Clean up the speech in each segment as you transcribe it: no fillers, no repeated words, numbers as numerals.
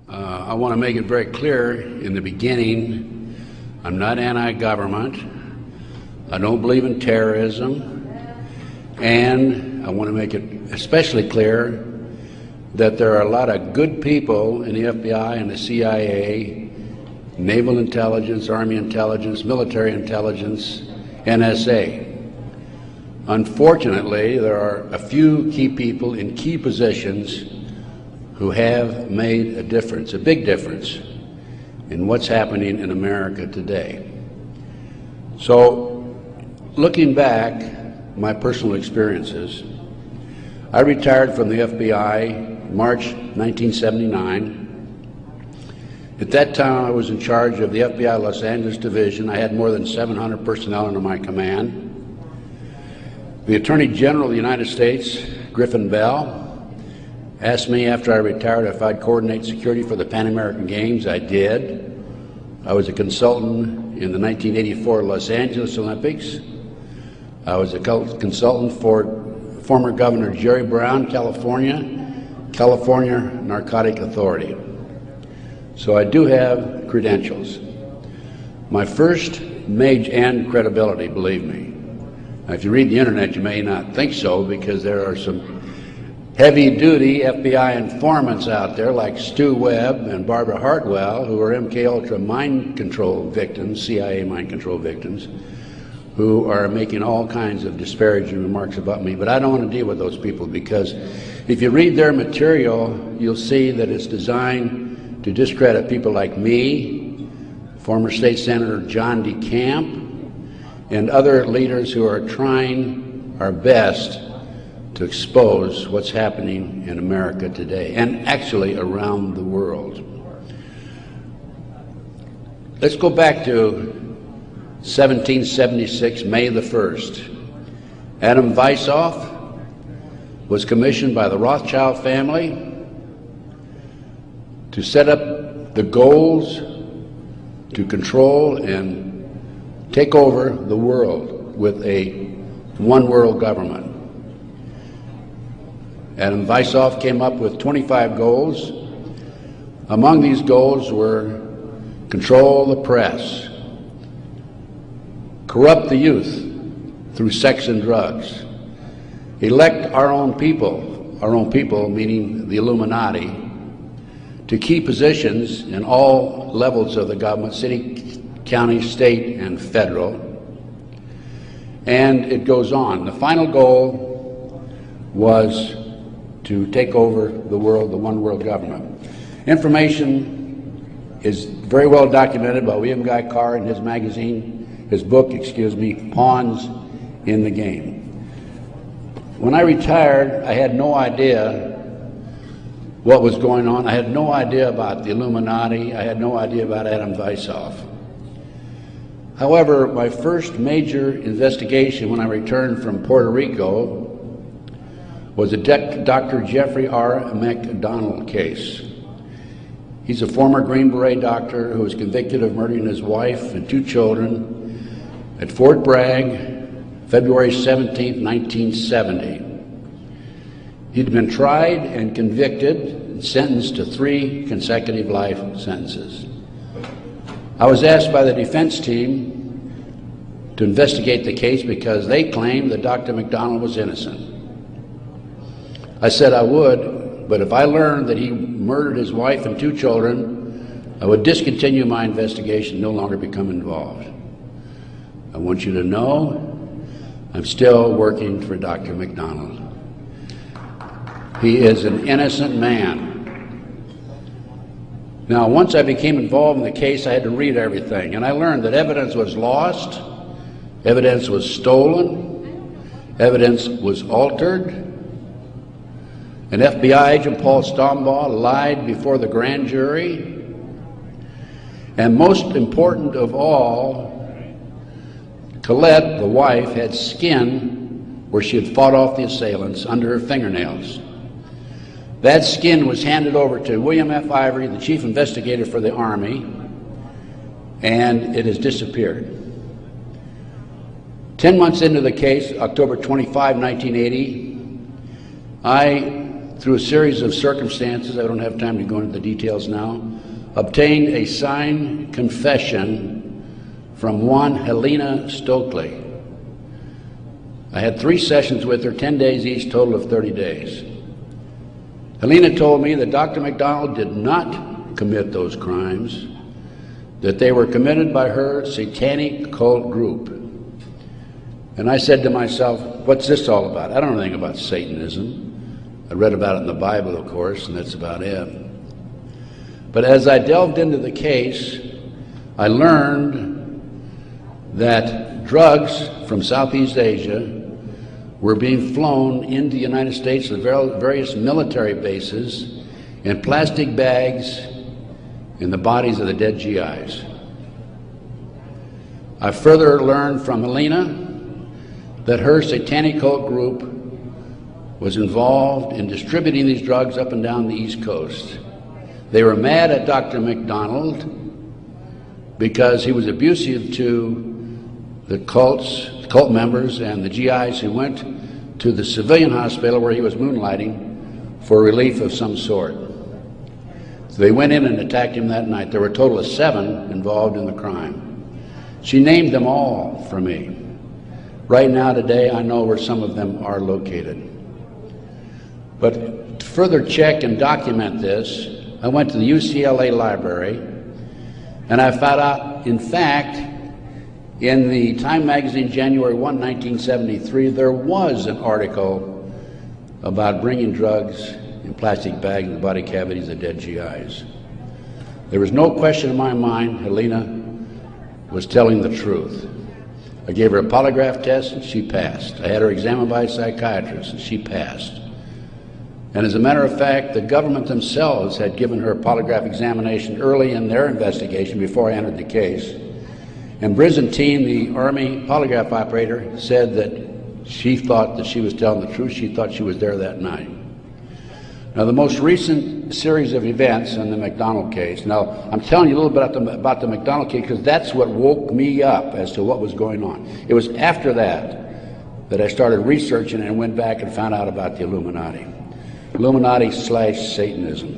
I want to make it very clear in the beginning, I'm not anti-government. I don't believe in terrorism. And I want to make it especially clear that there are a lot of good people in the FBI and the CIA, naval intelligence, army intelligence, military intelligence, NSA. Unfortunately, there are a few key people in key positions who have made a difference, a big difference, in what's happening in America today. So, looking back, my personal experiences, I retired from the FBI March 1979. At that time, I was in charge of the FBI Los Angeles Division. I had more than 700 personnel under my command. The Attorney General of the United States, Griffin Bell, asked me after I retired if I'd coordinate security for the Pan American Games. I did. I was a consultant in the 1984 Los Angeles Olympics. I was a consultant for former Governor Jerry Brown, California Narcotic Authority. So I do have credentials. My first major and credibility, believe me. Now, if you read the internet, you may not think so, because there are some heavy-duty FBI informants out there like Stu Webb and Barbara Hartwell, who are MK-Ultra mind control victims, CIA mind control victims, who are making all kinds of disparaging remarks about me. But I don't want to deal with those people, because if you read their material, you'll see that it's designed to discredit people like me, former State Senator John DeCamp, and other leaders who are trying our best to expose what's happening in America today, and actually around the world. Let's go back to 1776, May the 1st. Adam Weishaupt was commissioned by the Rothschild family to set up the goals to control and take over the world with a one-world government. Adam Weishaupt came up with 25 goals. Among these goals were control the press, corrupt the youth through sex and drugs, elect our own people meaning the Illuminati, to key positions in all levels of the government, city, county, state, and federal. And it goes on. The final goal was to take over the world, the one world government. Information is very well documented by William Guy Carr in his magazine, his book, Pawns in the Game. When I retired, I had no idea what was going on. I had no idea about the Illuminati. I had no idea about Adam Weishaupt. However, my first major investigation when I returned from Puerto Rico was a Dr. Jeffrey R. McDonald case. He's a former Green Beret doctor who was convicted of murdering his wife and 2 children at Fort Bragg, February 17, 1970. He'd been tried and convicted and sentenced to 3 consecutive life sentences. I was asked by the defense team to investigate the case because they claimed that Dr. McDonald was innocent. I said I would, but if I learned that he murdered his wife and 2 children, I would discontinue my investigation, no longer become involved. I want you to know I'm still working for Dr. McDonald. He is an innocent man. Now, once I became involved in the case, I had to read everything, and I learned that evidence was lost, evidence was stolen, evidence was altered. An FBI agent, Paul Stombaugh, lied before the grand jury. And most important of all, Colette, the wife, had skin where she had fought off the assailants under her fingernails. That skin was handed over to William F. Ivory, the chief investigator for the Army, and it has disappeared. 10 months into the case, October 25, 1980, I through a series of circumstances, I don't have time to go into the details now, obtained a signed confession from one Helena Stokely. I had 3 sessions with her, 10 days each, total of 30 days. Helena told me that Dr. McDonald did not commit those crimes, that they were committed by her satanic cult group. And I said to myself, what's this all about? I don't know anything about Satanism. I read about it in the Bible, of course, and that's about it. But as I delved into the case, I learned that drugs from Southeast Asia were being flown into the United States to various military bases in plastic bags in the bodies of the dead GIs. I further learned from Helena that her satanic cult group was involved in distributing these drugs up and down the East Coast. They were mad at Dr. McDonald because he was abusive to the cult members and the GIs who went to the civilian hospital where he was moonlighting for relief of some sort. So they went in and attacked him that night. There were a total of 7 involved in the crime. She named them all for me. Right now, today, I know where some of them are located. But to further check and document this, I went to the UCLA library, and I found out, in fact, in the Time magazine, January 1, 1973, there was an article about bringing drugs in plastic bags in the body cavities of dead GIs. There was no question in my mind Helena was telling the truth. I gave her a polygraph test and she passed. I had her examined by a psychiatrist and she passed. And as a matter of fact, the government themselves had given her a polygraph examination early in their investigation before I entered the case. And Byzantine, the Army polygraph operator, said that she thought that she was telling the truth. She thought she was there that night. Now, the most recent series of events in the McDonald case, now I'm telling you a little bit about the McDonald case because that's what woke me up as to what was going on. It was after that I started researching and went back and found out about the Illuminati. Illuminati/Satanism.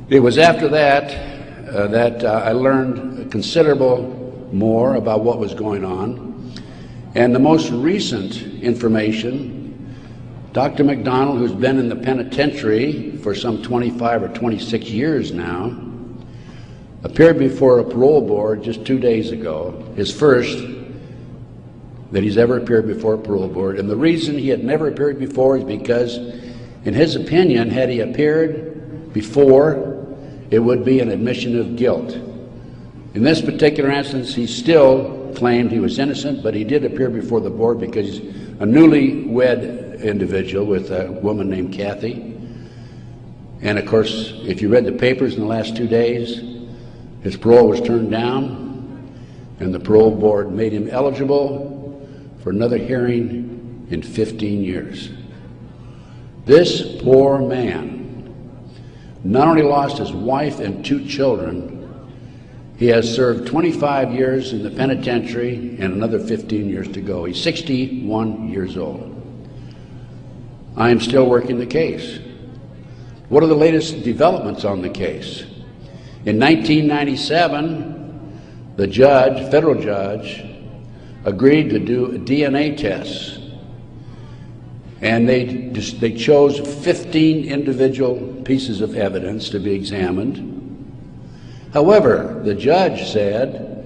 It was after that I learned considerable more about what was going on. And the most recent information, Dr. McDonald, who's been in the penitentiary for some 25 or 26 years now, appeared before a parole board just 2 days ago, his first that he's ever appeared before a parole board. And the reason he had never appeared before is because, in his opinion, had he appeared before, it would be an admission of guilt. In this particular instance, he still claimed he was innocent, but he did appear before the board because he's a newly-wed individual with a woman named Kathy. And of course, if you read the papers in the last 2 days, his parole was turned down, and the parole board made him eligible for another hearing in 15 years. This poor man not only lost his wife and 2 children, he has served 25 years in the penitentiary and another 15 years to go. He's 61 years old. I am still working the case. What are the latest developments on the case? In 1997, the judge, federal judge, agreed to do a DNA test. And they chose 15 individual pieces of evidence to be examined. However, the judge said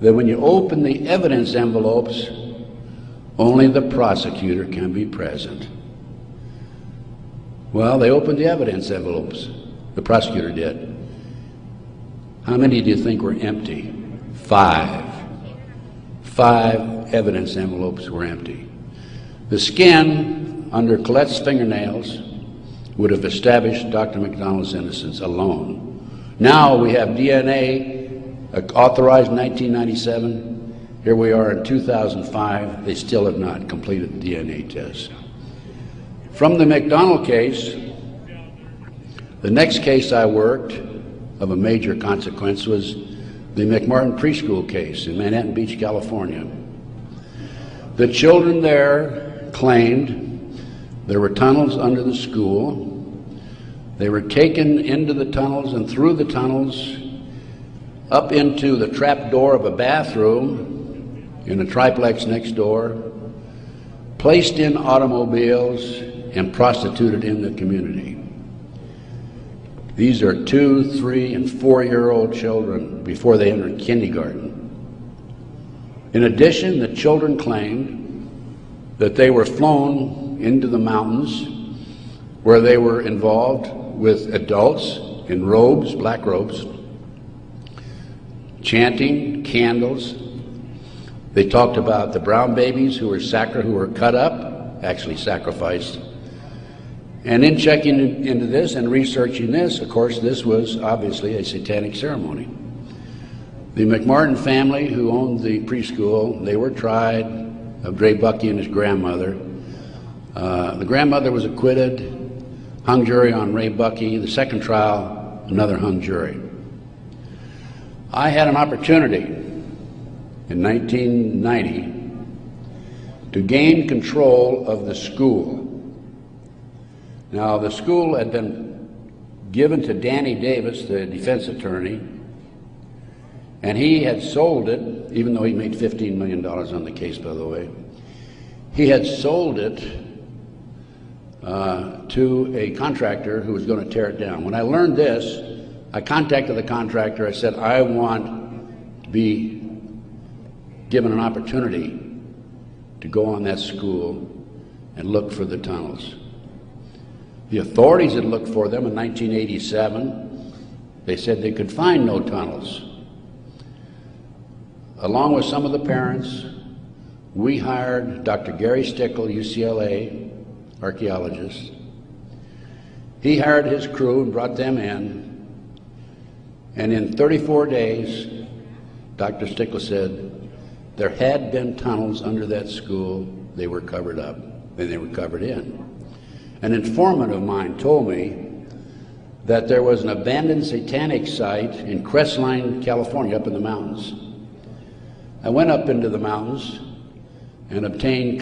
that when you open the evidence envelopes, only the prosecutor can be present. Well, they opened the evidence envelopes. The prosecutor did. How many do you think were empty? 5. 5 evidence envelopes were empty. The skin under Colette's fingernails would have established Dr. McDonald's innocence alone. Now we have DNA authorized in 1997. Here we are in 2005. They still have not completed the DNA test. From the McDonald case, the next case I worked of a major consequence was the McMartin preschool case in Manhattan Beach, California. The children there claimed There were tunnels under the school. They were taken into the tunnels and through the tunnels up into the trap door of a bathroom in a triplex next door, placed in automobiles, and prostituted in the community. These are 2-, 3-, and 4-year-old children before they entered kindergarten. In addition, the children claimed that they were flown into the mountains where they were involved with adults in robes, black robes, chanting, candles. They talked about the brown babies who were cut up, actually sacrificed. And in checking into this and researching this, of course, this was obviously a satanic ceremony. The McMartin family, who owned the preschool, they were tried of Ray Bucky and his grandmother. The grandmother was acquitted, hung jury on Ray Bucky. The second trial, another hung jury. I had an opportunity in 1990 to gain control of the school. Now, the school had been given to Danny Davis, the defense attorney, and he had sold it, even though he made $15 million on the case, by the way. He had sold it to a contractor who was going to tear it down. When I learned this, I contacted the contractor. I said, I want to be given an opportunity to go on that school and look for the tunnels. The authorities had looked for them in 1987. They said they could find no tunnels. Along with some of the parents, we hired Dr. Gary Stickle, UCLA archaeologist. He hired his crew and brought them in. And in 34 days, Dr. Stickle said there had been tunnels under that school. They were covered up, and they were covered in. An informant of mine told me that there was an abandoned satanic site in Crestline, California, up in the mountains. I went up into the mountains and obtained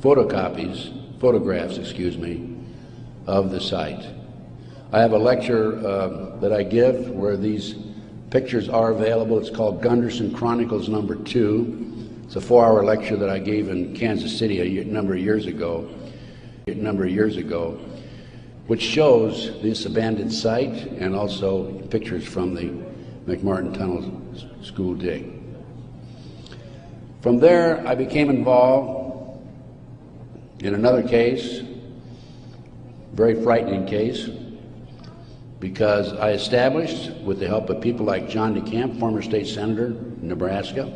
photographs, of the site. I have a lecture that I give where these pictures are available. It's called Gunderson Chronicles #2. It's a 4-hour lecture that I gave in Kansas City a number of years ago, which shows this abandoned site and also pictures from the McMartin Tunnel school dig. From there, I became involved in another case, very frightening case, because I established, with the help of people like John DeCamp, former state senator in Nebraska,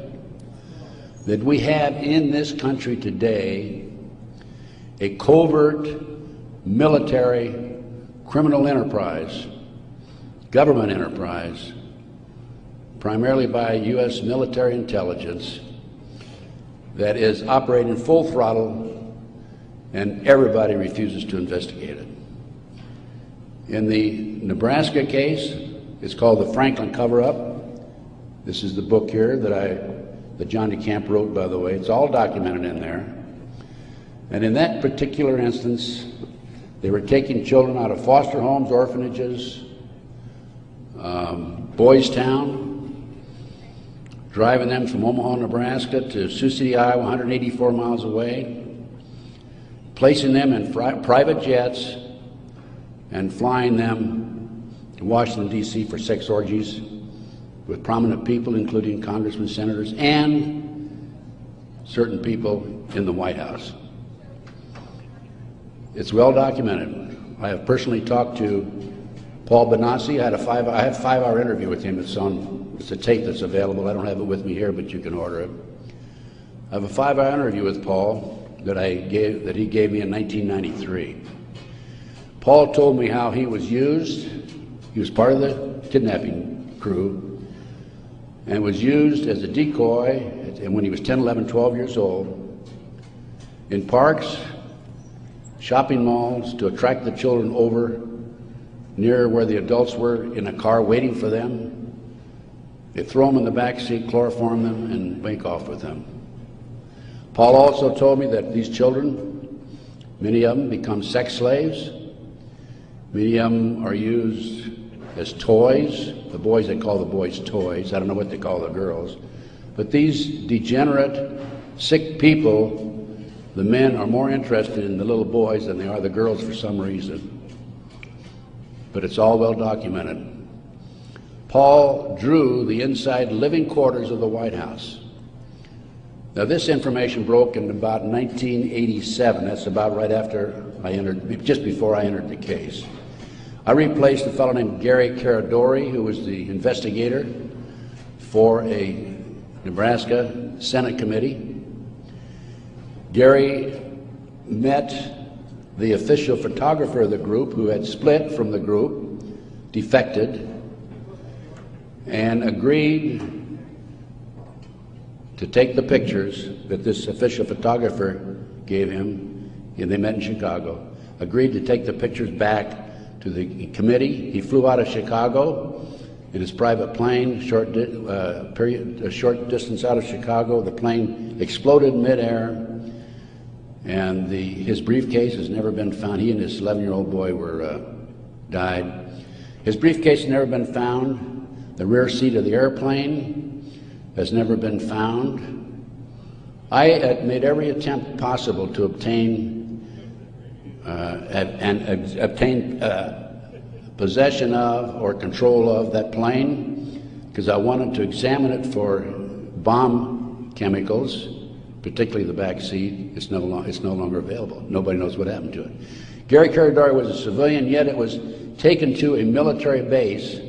that we have in this country today a covert military criminal enterprise, government enterprise, primarily by U.S. military intelligence, that is operating full throttle, and everybody refuses to investigate it. In the Nebraska case, it's called the Franklin Cover-Up. This is the book here that John DeCamp wrote, by the way. It's all documented in there. And in that particular instance, they were taking children out of foster homes, orphanages, Boys Town, driving them from Omaha, Nebraska to Sioux City, Iowa, 184 miles away, placing them in private jets and flying them to Washington, D.C. for sex orgies with prominent people, including congressmen, senators, and certain people in the White House. It's well documented. I have personally talked to Paul Benassi. I had a 5-hour interview with him. It's a tape that's available. I don't have it with me here, but you can order it. I have a 5-hour interview with Paul that he gave me in 1993. Paul told me how he was used. He was part of the kidnapping crew and was used as a decoy when he was 10, 11, 12 years old in parks, shopping malls, to attract the children over near where the adults were in a car waiting for them. They throw them in the back seat, chloroform them, and make off with them. Paul also told me that these children Many of them become sex slaves. Many of them are used as toys. The boys, they call the boys toys. I don't know what they call the girls. But these degenerate, sick people, the men are more interested in the little boys than they are the girls for some reason. But it's all well documented. Paul drew the inside living quarters of the White House. Now, this information broke in about 1987. That's about right after I entered, just before I entered the case. I replaced a fellow named Gary Caradori, who was the investigator for a Nebraska Senate committee. Gary met the official photographer of the group, who had split from the group, defected, and agreed to take the pictures that this official photographer gave him, and they met in Chicago, agreed to take the pictures back to the committee. He flew out of Chicago in his private plane, a short distance out of Chicago. The plane exploded midair, and his briefcase has never been found. He and his 11-year-old boy died. His briefcase has never been found. The rear seat of the airplane has never been found. I had made every attempt possible to obtain possession of or control of that plane, because I wanted to examine it for bomb chemicals, particularly the back seat. It's no longer available. Nobody knows what happened to it. Gary Caradori was a civilian, yet it was taken to a military base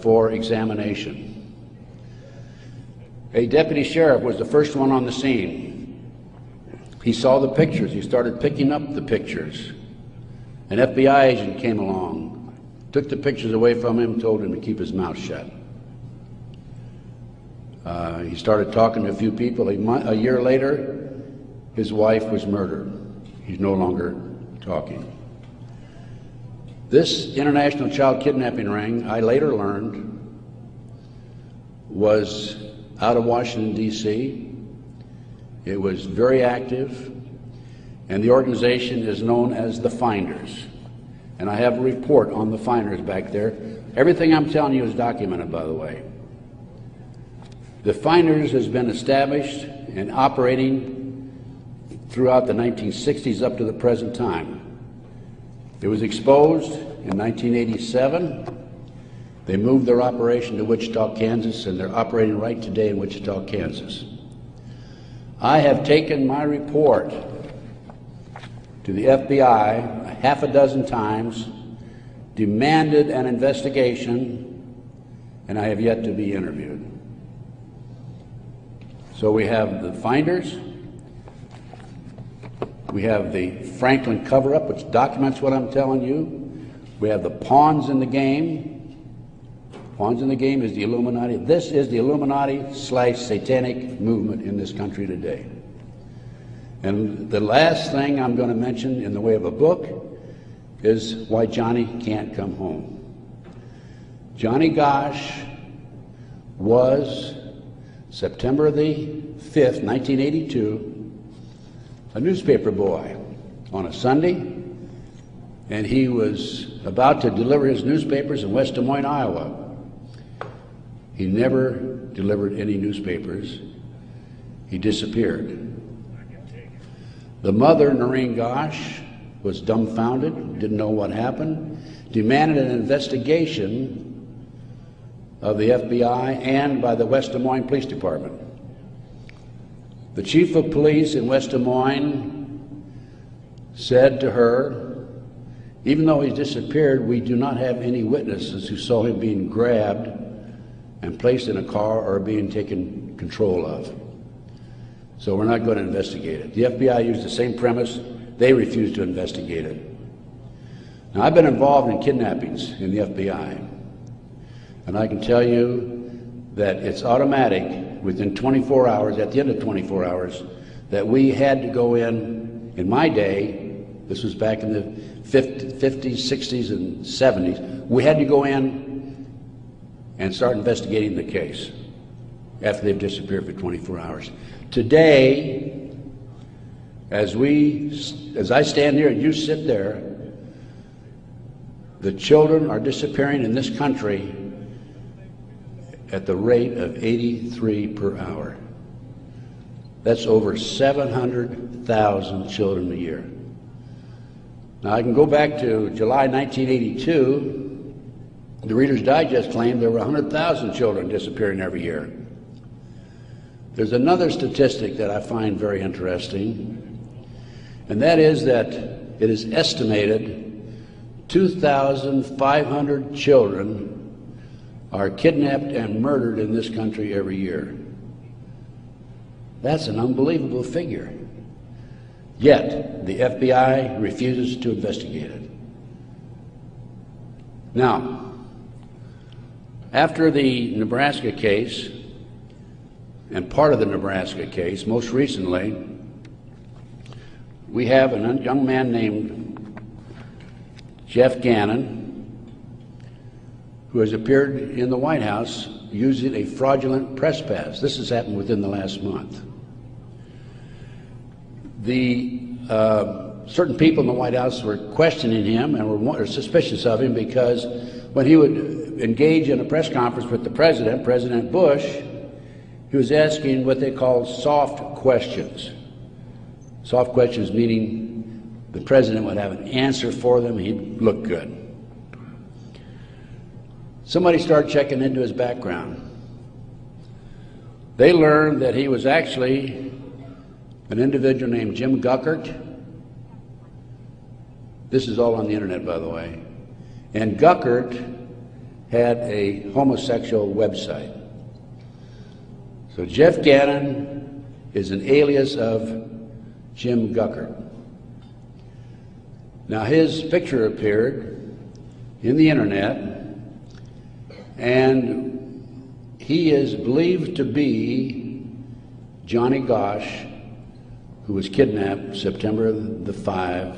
for examination. A deputy sheriff was the first one on the scene. He saw the pictures. He started picking up the pictures. An FBI agent came along, took the pictures away from him, told him to keep his mouth shut. He started talking to a few people. A year later, his wife was murdered. He's no longer talking. This international child kidnapping ring, I later learned, was out of Washington, D.C. It was very active, and the organization is known as the Finders. And I have a report on the Finders back there. Everything I'm telling you is documented, by the way. The Finders has been established and operating throughout the 1960s up to the present time. It was exposed in 1987. They moved their operation to Wichita, Kansas, and they're operating right today in Wichita, Kansas. I have taken my report to the FBI a half a dozen times, demanded an investigation, and I have yet to be interviewed. So we have the Finders, we have the Franklin cover-up, which documents what I'm telling you. We have the pawns in the game. Pawns in the game is the Illuminati. This is the Illuminati/satanic movement in this country today. And the last thing I'm going to mention in the way of a book is why Johnny can't come home. Johnny Gosch was, September the 5th, 1982, a newspaper boy on a Sunday, and he was about to deliver his newspapers in West Des Moines, Iowa. He never delivered any newspapers. He disappeared. The mother, Noreen Gosch, was dumbfounded, didn't know what happened, demanded an investigation of the FBI and by the West Des Moines Police Department. The chief of police in West Des Moines said to her, even though he's disappeared, we do not have any witnesses who saw him being grabbed and placed in a car or being taken control of. So we're not going to investigate it. The FBI used the same premise. They refused to investigate it. Now, I've been involved in kidnappings in the FBI, and I can tell you that it's automatic within 24 hours, at the end of 24 hours, that we had to go in my day, this was back in the 50s, 60s, and 70s, we had to go in and start investigating the case after they've disappeared for 24 hours. Today, As I stand here and you sit there, the children are disappearing in this country at the rate of 83 per hour. That's over 700,000 children a year. Now I can go back to July 1982. The Reader's Digest claimed there were 100,000 children disappearing every year. There's another statistic that I find very interesting, and that is that it is estimated 2,500 children are kidnapped and murdered in this country every year. That's an unbelievable figure. Yet, the FBI refuses to investigate it. Now, after the Nebraska case, and part of the Nebraska case, most recently, we have a young man named Jeff Gannon, who has appeared in the White House using a fraudulent press pass. This has happened within the last month. Certain people in the White House were questioning him and were suspicious of him because when he would engage in a press conference with the president, President Bush, he was asking what they call soft questions. Soft questions meaning the president would have an answer for them, he'd look good. Somebody started checking into his background. They learned that he was actually an individual named Jim Guckert. This is all on the internet, by the way. And Guckert had a homosexual website. So Jeff Gannon is an alias of Jim Guckert. Now his picture appeared in the internet, and he is believed to be Johnny Gosch, who was kidnapped September the 5,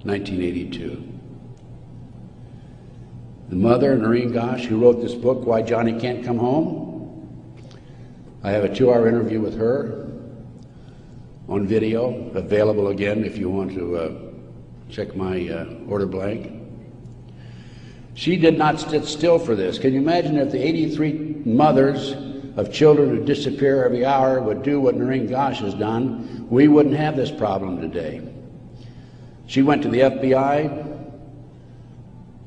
1982. The mother, Noreen Gosch, who wrote this book, Why Johnny Can't Come Home, I have a 2-hour interview with her on video, available again if you want to check my order blank. She did not sit still for this. Can you imagine if the 83 mothers of children who disappear every hour would do what Noreen Gosch has done? We wouldn't have this problem today. She went to the FBI,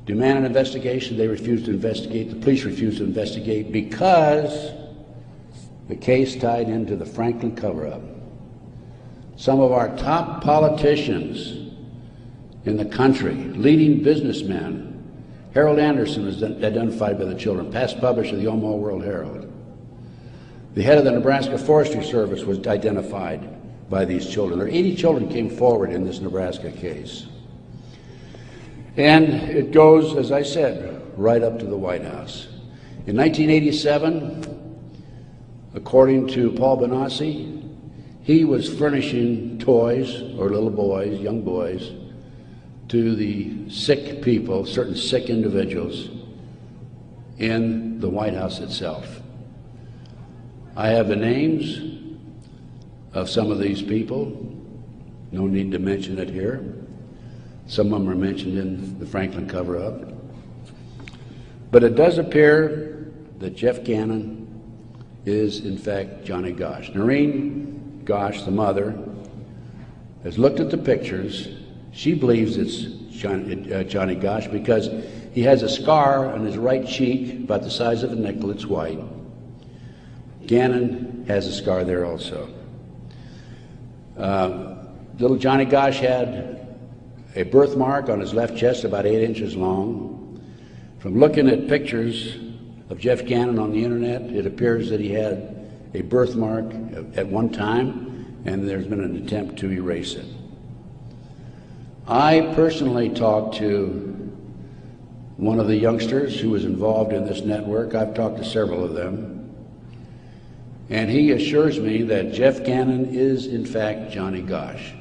demanded an investigation. They refused to investigate. The police refused to investigate because the case tied into the Franklin cover-up. Some of our top politicians in the country, leading businessmen, Harold Anderson was identified by the children, past publisher of the Omaha World Herald. The head of the Nebraska Forestry Service was identified by these children. There 80 children came forward in this Nebraska case. And it goes, as I said, right up to the White House. In 1987, according to Paul Benassi, he was furnishing toys, or little boys, young boys, to the sick people, certain sick individuals in the White House itself. I have the names of some of these people. No need to mention it here. Some of them are mentioned in the Franklin cover-up. But it does appear that Jeff Gannon is, in fact, Johnny Gosch. Noreen Gosch, the mother, has looked at the pictures. She believes it's Johnny Gosch because he has a scar on his right cheek about the size of a nickel. It's white. Gannon has a scar there also. Little Johnny Gosch had a birthmark on his left chest about 8 inches long. From looking at pictures of Jeff Gannon on the internet, it appears that he had a birthmark at one time, and there's been an attempt to erase it. I personally talked to one of the youngsters who was involved in this network. I've talked to several of them. And he assures me that Jeff Gannon is, in fact, Johnny Gosch.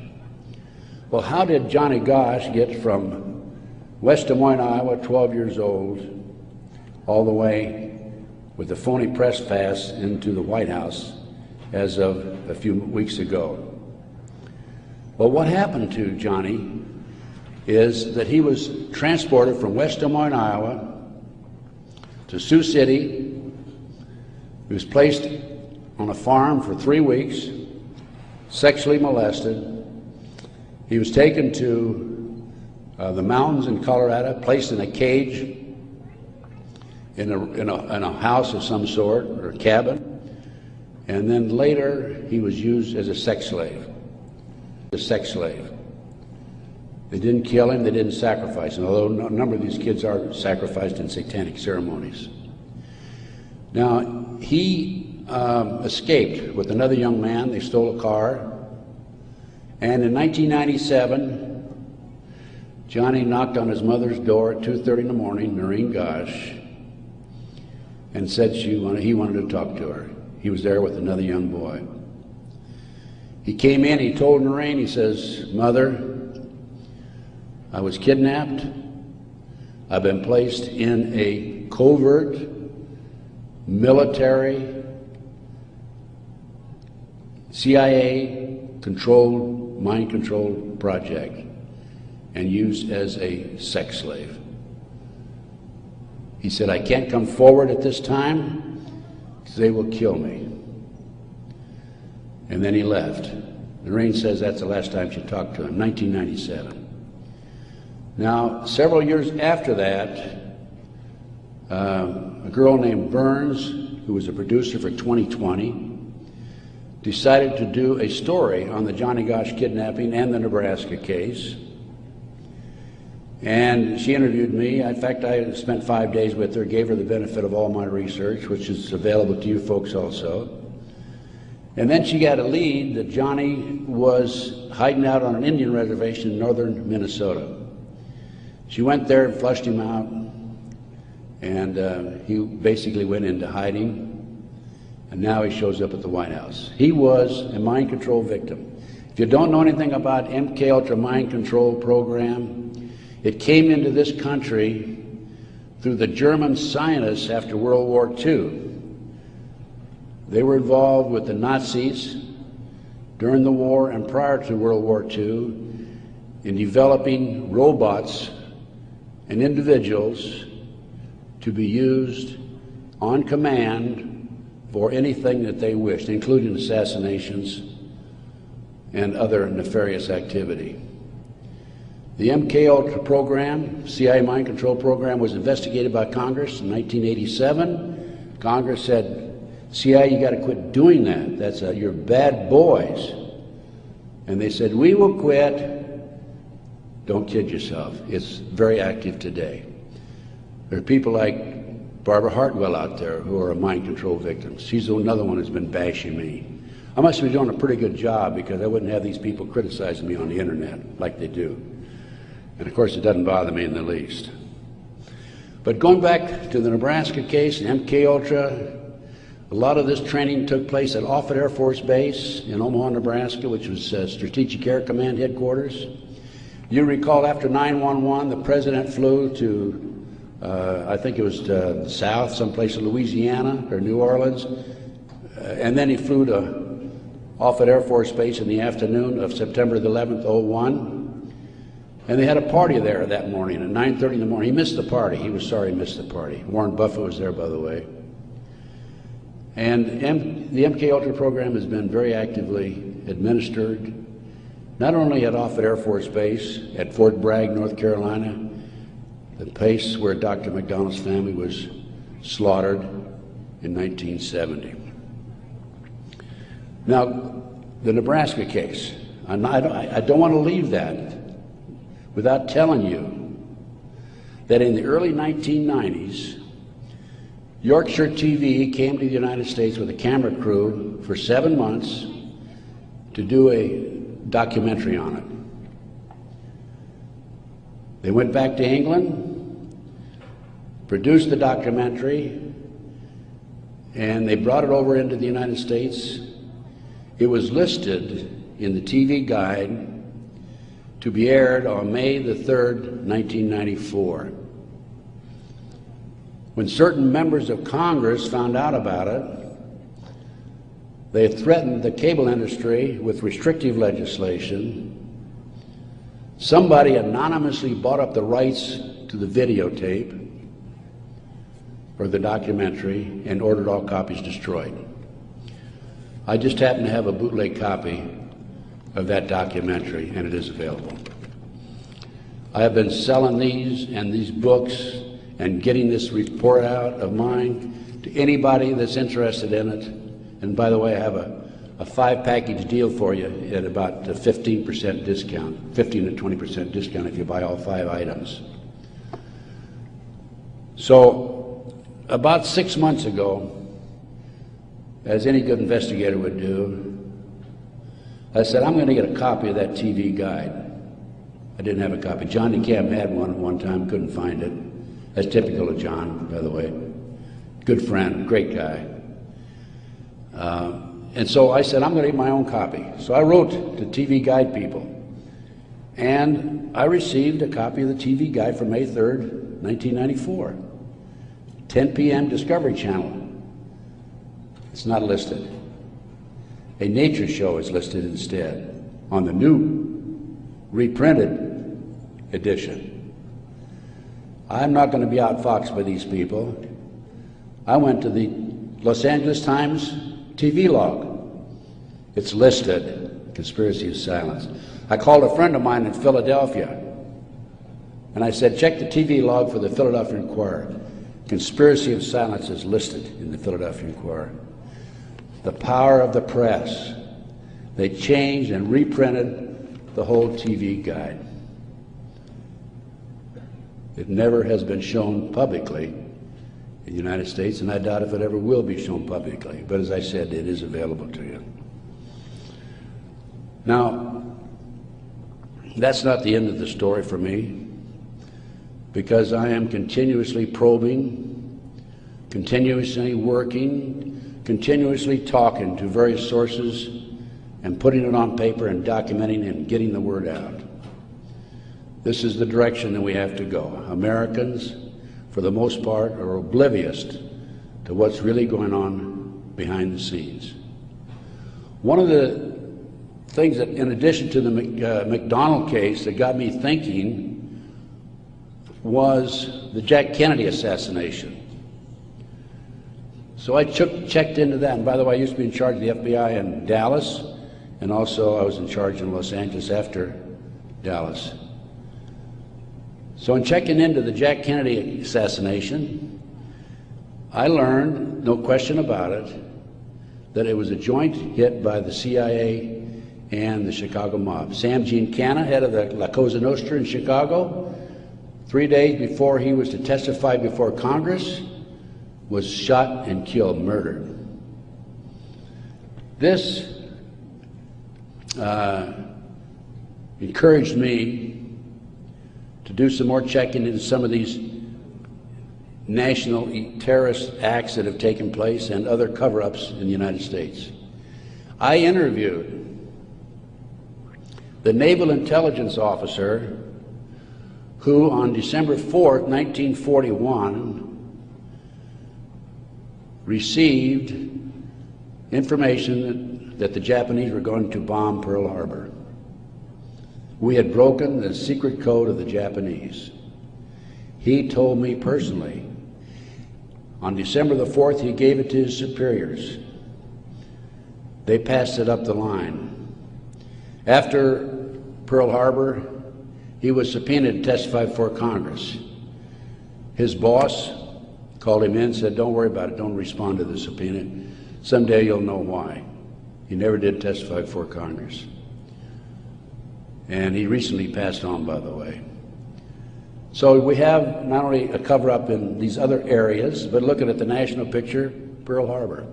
Well, how did Johnny Gosch get from West Des Moines, Iowa, 12 years old, all the way with a phony press pass into the White House as of a few weeks ago? Well, what happened to Johnny is that he was transported from West Des Moines, Iowa to Sioux City. He was placed on a farm for 3 weeks, sexually molested. He was taken to the mountains in Colorado, placed in a cage in a house of some sort, or a cabin. And then later he was used as a sex slave. A sex slave. They didn't kill him, they didn't sacrifice him, although a number of these kids are sacrificed in satanic ceremonies. Now, he escaped with another young man. They stole a car. And in 1997, Johnny knocked on his mother's door at 2:30 in the morning, Noreen Gosh, and said he wanted to talk to her. He was there with another young boy. He came in, he told Noreen, he says, "Mother, I was kidnapped. I've been placed in a covert military CIA-controlled, mind-controlled project and used as a sex slave." He said, "I can't come forward at this time because they will kill me." And then he left. Noreen says that's the last time she talked to him, 1997. Now, several years after that, a girl named Burns, who was a producer for 2020, decided to do a story on the Johnny Gosch kidnapping and the Nebraska case. And she interviewed me. In fact, I spent 5 days with her, gave her the benefit of all my research, which is available to you folks also. And then she got a lead that Johnny was hiding out on an Indian reservation in northern Minnesota. She went there and flushed him out, and he basically went into hiding, and now he shows up at the White House. He was a mind control victim. If you don't know anything about MKUltra mind control program, it came into this country through the German scientists after World War II. They were involved with the Nazis during the war and prior to World War II in developing robots and individuals to be used on command for anything that they wished, including assassinations and other nefarious activity. The MKUltra program, CIA mind control program, was investigated by Congress in 1987. Congress said, CIA, you got to quit doing that. You're bad boys. And they said, we will quit. Don't kid yourself. It's very active today. There are people like Barbara Hartwell out there who are mind control victims. She's another one who's been bashing me. I must be doing a pretty good job because I wouldn't have these people criticizing me on the internet like they do. And of course, it doesn't bother me in the least. But going back to the Nebraska case, MKUltra, a lot of this training took place at Offutt Air Force Base in Omaha, Nebraska, which was Strategic Air Command headquarters. You recall after 9/11, the president flew to, I think it was to the south, someplace in Louisiana or New Orleans, and then he flew to Offutt Air Force Base in the afternoon of September the 11th, 2001. And they had a party there that morning at 9:30 in the morning. He missed the party. He was sorry he missed the party. Warren Buffett was there, by the way. And the MKUltra program has been very actively administered, not only at Offutt Air Force Base, at Fort Bragg, North Carolina, the place where Dr. McDonald's family was slaughtered in 1970. Now, the Nebraska case, I don't want to leave that without telling you that in the early 1990s, Yorkshire TV came to the United States with a camera crew for 7 months to do a documentary on it. They went back to England, produced the documentary, and they brought it over into the United States. It was listed in the TV guide to be aired on May the 3rd, 1994. When certain members of Congress found out about it, they threatened the cable industry with restrictive legislation Somebody anonymously bought up the rights to the videotape or the documentary and ordered all copies destroyed. I just happen to have a bootleg copy of that documentary, and it is available. I have been selling these and these books and getting this report out of mine to anybody that's interested in it. And by the way, I have a 5-package deal for you at about a 15% discount, 15 to 20% discount if you buy all 5 items. So about 6 months ago, as any good investigator would do, I said, I'm going to get a copy of that TV guide. I didn't have a copy. John DeCamp had one at one time, couldn't find it. That's typical of John, by the way. Good friend, great guy. And so I said, I'm going to get my own copy. So I wrote to TV Guide people. And I received a copy of the TV Guide for May 3rd, 1994. 10 p.m. Discovery Channel. It's not listed. A nature show is listed instead on the new reprinted edition. I'm not going to be outfoxed by these people. I went to the Los Angeles Times TV log. It's listed, Conspiracy of Silence. I called a friend of mine in Philadelphia, and I said, check the TV log for the Philadelphia Inquirer. Conspiracy of Silence is listed in the Philadelphia Inquirer. The power of the press. They changed and reprinted the whole TV guide. It never has been shown publicly in the United States, and I doubt if it ever will be shown publicly. But as I said, it is available to you. Now, that's not the end of the story for me, because I am continuously probing, continuously working, continuously talking to various sources and putting it on paper and documenting and getting the word out. This is the direction that we have to go. Americans, for the most part, are oblivious to what's really going on behind the scenes. One of the things that, in addition to the McDonald case, that got me thinking was the Jack Kennedy assassination. So I checked into that, and by the way, I used to be in charge of the FBI in Dallas, and also I was in charge in Los Angeles after Dallas. So in checking into the Jack Kennedy assassination, I learned, no question about it, that it was a joint hit by the CIA and the Chicago mob. Sam Giancana, head of the La Cosa Nostra in Chicago, 3 days before he was to testify before Congress, was shot and killed, murdered. This encouraged me to do some more checking into some of these national terrorist acts that have taken place and other cover-ups in the United States. I interviewed the naval intelligence officer who on December 4th, 1941, received information that the Japanese were going to bomb Pearl Harbor. We had broken the secret code of the Japanese. He told me personally, on December the 4th, he gave it to his superiors. They passed it up the line. After Pearl Harbor, he was subpoenaed to testify before Congress. His boss called him in and said, don't worry about it, don't respond to the subpoena. Someday you'll know why. He never did testify before Congress. And he recently passed on, by the way. So we have not only a cover-up in these other areas, but looking at the national picture, Pearl Harbor.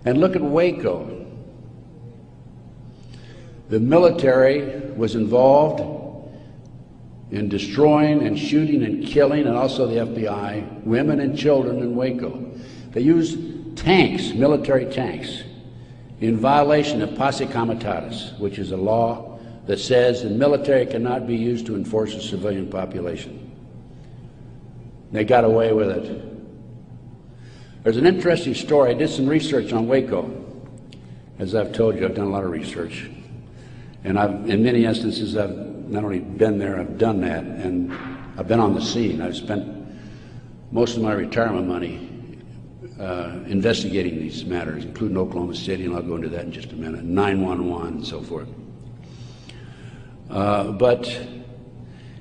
And look at Waco. The military was involved in destroying and shooting and killing, and also the FBI, women and children in Waco. They used tanks, military tanks, in violation of posse comitatus, which is a law that says the military cannot be used to enforce a civilian population. They got away with it. There's an interesting story. I did some research on Waco. As I've told you, I've done a lot of research. And in many instances, I've not only been there, I've done that, and I've been on the scene. I've spent most of my retirement money investigating these matters, including Oklahoma City, and I'll go into that in just a minute, 911 and so forth. But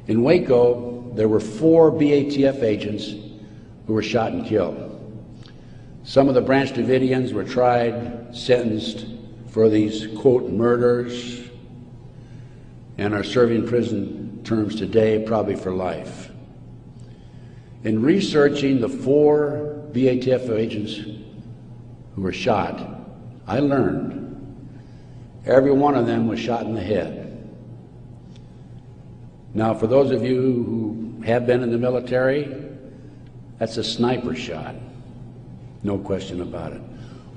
in Waco, there were 4 BATF agents who were shot and killed. Some of the Branch Davidians were tried, sentenced for these, quote, murders, and are serving prison terms today, probably for life. In researching the 4 BATF agents who were shot, I learned every one of them was shot in the head. Now, for those of you who have been in the military, that's a sniper shot, no question about it.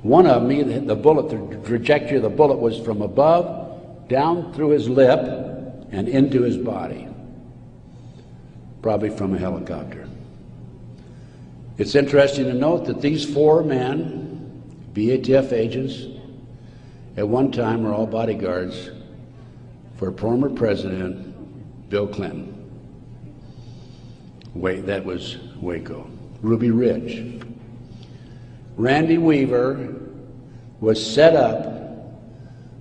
One of them, the bullet, the trajectory of the bullet was from above, down through his lip, and into his body, probably from a helicopter. It's interesting to note that these 4 men, BATF agents, at one time were all bodyguards for former President Bill Clinton. That was Waco. Ruby Ridge. Randy Weaver was set up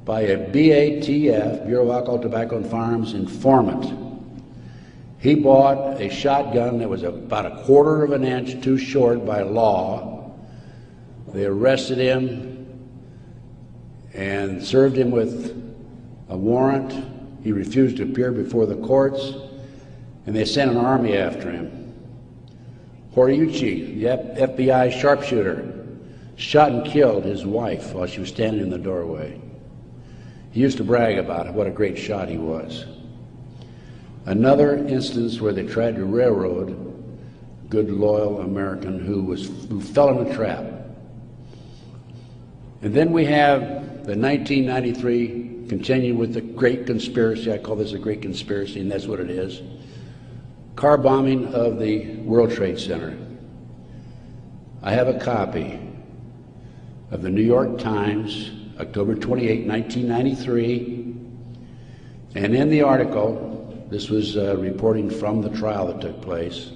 by a BATF, Bureau of Alcohol, Tobacco, and Firearms, informant. He bought a shotgun that was about 1/4 of an inch too short by law. They arrested him and served him with a warrant. He refused to appear before the courts, and they sent an army after him. Horiuchi, the FBI sharpshooter, shot and killed his wife while she was standing in the doorway. He used to brag about what a great shot he was. Another instance where they tried to railroad a good, loyal American who fell in a trap. And then we have the 1993, continuing with the great conspiracy. I call this a great conspiracy, and that's what it is. Car bombing of the World Trade Center. I have a copy of the New York Times, October 28, 1993, and in the article, this was reporting from the trial that took place,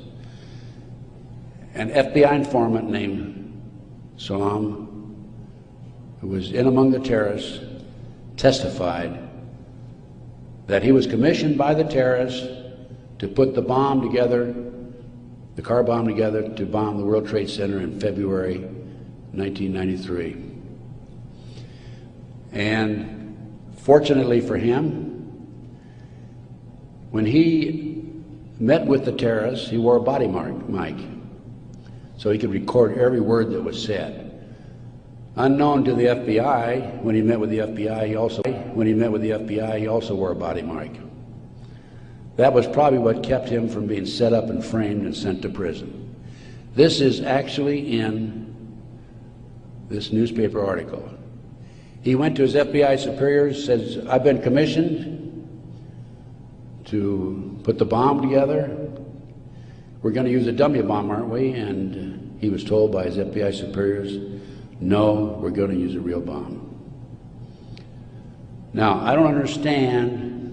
an FBI informant named Salam, who was in among the terrorists, testified that he was commissioned by the terrorists to put the bomb together, the car bomb together, to bomb the World Trade Center in February 1993. And fortunately for him, when he met with the terrorists, he wore a body mic so he could record every word that was said. Unknown to the FBI, when he met with the FBI, he also wore a body mic. That was probably what kept him from being set up and framed and sent to prison. This is actually in this newspaper article. He went to his FBI superiors, says, I've been commissioned to put the bomb together. We're going to use a dummy bomb, aren't we? And he was told by his FBI superiors, no, we're going to use a real bomb. Now, I don't understand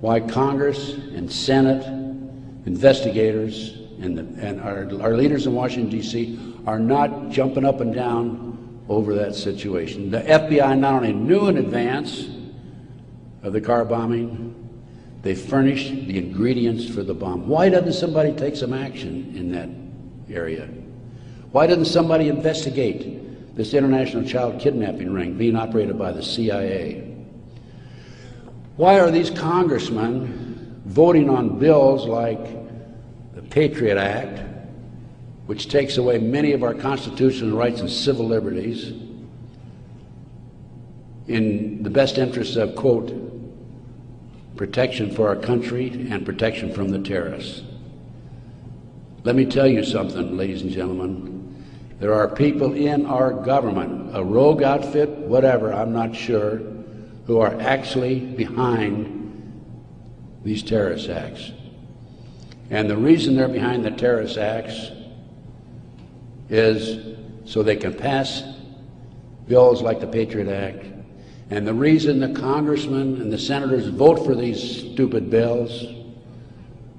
why Congress and Senate, investigators, and our leaders in Washington, D.C. are not jumping up and down over that situation. The FBI not only knew in advance of the car bombing, they furnished the ingredients for the bomb. Why doesn't somebody take some action in that area? Why doesn't somebody investigate this international child kidnapping ring being operated by the CIA? Why are these congressmen voting on bills like the Patriot Act, which takes away many of our constitutional rights and civil liberties in the best interests of, quote, protection for our country and protection from the terrorists? Let me tell you something, ladies and gentlemen. There are people in our government, a rogue outfit, whatever, I'm not sure, who are actually behind these terrorist acts. And the reason they're behind the terrorist acts is so they can pass bills like the Patriot Act And the reason the congressmen and the senators vote for these stupid bills,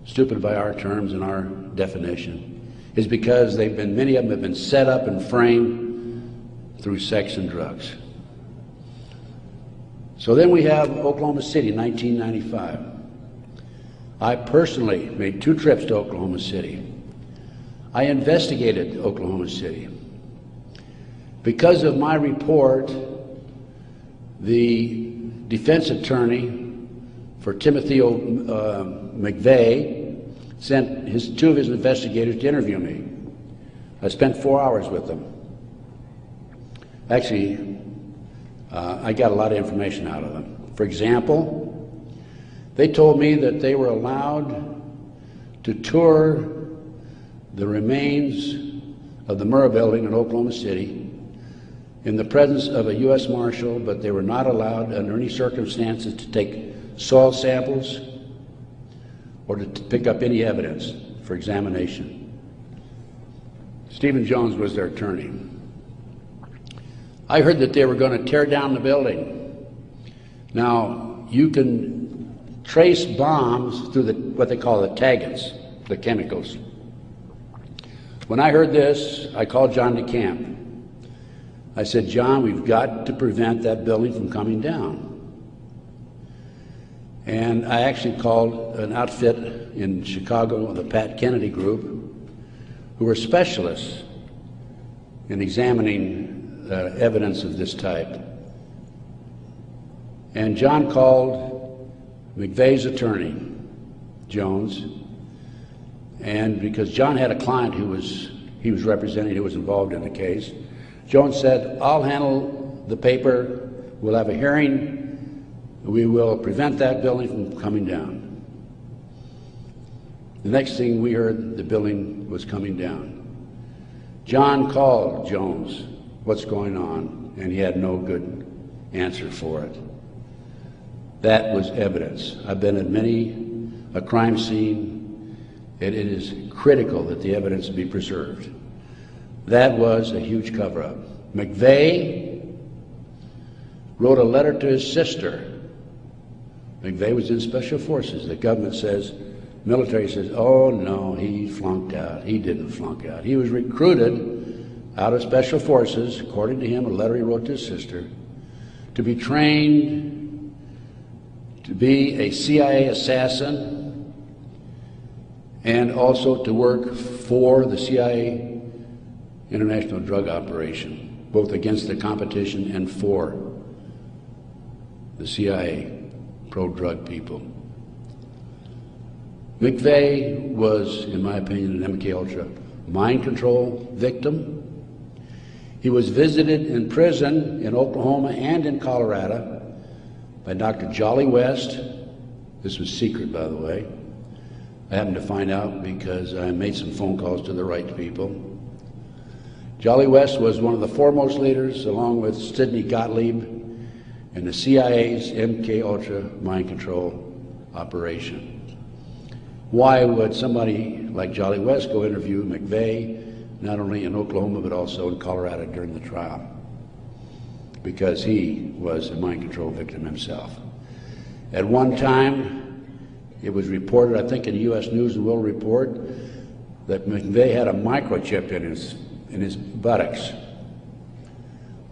stupid by our terms and our definition, is because many of them have been set up and framed through sex and drugs. So then we have Oklahoma City, 1995. I personally made 2 trips to Oklahoma City. I investigated Oklahoma City. Because of my report, the defense attorney for Timothy McVeigh sent 2 of his investigators to interview me. I spent 4 hours with them. Actually, I got a lot of information out of them. For example, they told me that they were allowed to tour the remains of the Murrah building in Oklahoma City in the presence of a U.S. Marshal, but they were not allowed under any circumstances to take soil samples or to pick up any evidence for examination. Stephen Jones was their attorney. I heard that they were going to tear down the building. Now, you can trace bombs through what they call the taggants, the chemicals. When I heard this, I called John DeCamp. I said, John, we've got to prevent that building from coming down. And I actually called an outfit in Chicago, the Pat Kennedy Group, who were specialists in examining evidence of this type. And John called McVeigh's attorney, Jones, and because John had a client he was representing who was involved in the case, Jones said, I'll handle the paper, we'll have a hearing, we will prevent that building from coming down. The next thing we heard, the building was coming down. John called Jones, what's going on? And he had no good answer for it. That was evidence. I've been at many a crime scene, and it is critical that the evidence be preserved. That was a huge cover-up. McVeigh wrote a letter to his sister. McVeigh was in Special Forces. The government says, military says, oh no, he flunked out. He didn't flunk out. He was recruited out of Special Forces, according to him, a letter he wrote to his sister, to be trained to be a CIA assassin and also to work for the CIA international drug operation, both against the competition and for the CIA pro-drug people. McVeigh was, in my opinion, an MK-Ultra mind control victim. He was visited in prison in Oklahoma and in Colorado by Dr. Jolly West. This was secret, by the way. I happened to find out because I made some phone calls to the right people. Jolly West was one of the foremost leaders, along with Sidney Gottlieb, in the CIA's MK-Ultra mind control operation. Why would somebody like Jolly West go interview McVeigh, not only in Oklahoma but also in Colorado during the trial? Because he was a mind control victim himself. At one time, it was reported, I think in the U.S. News and World Report, that McVeigh had a microchip in his buttocks.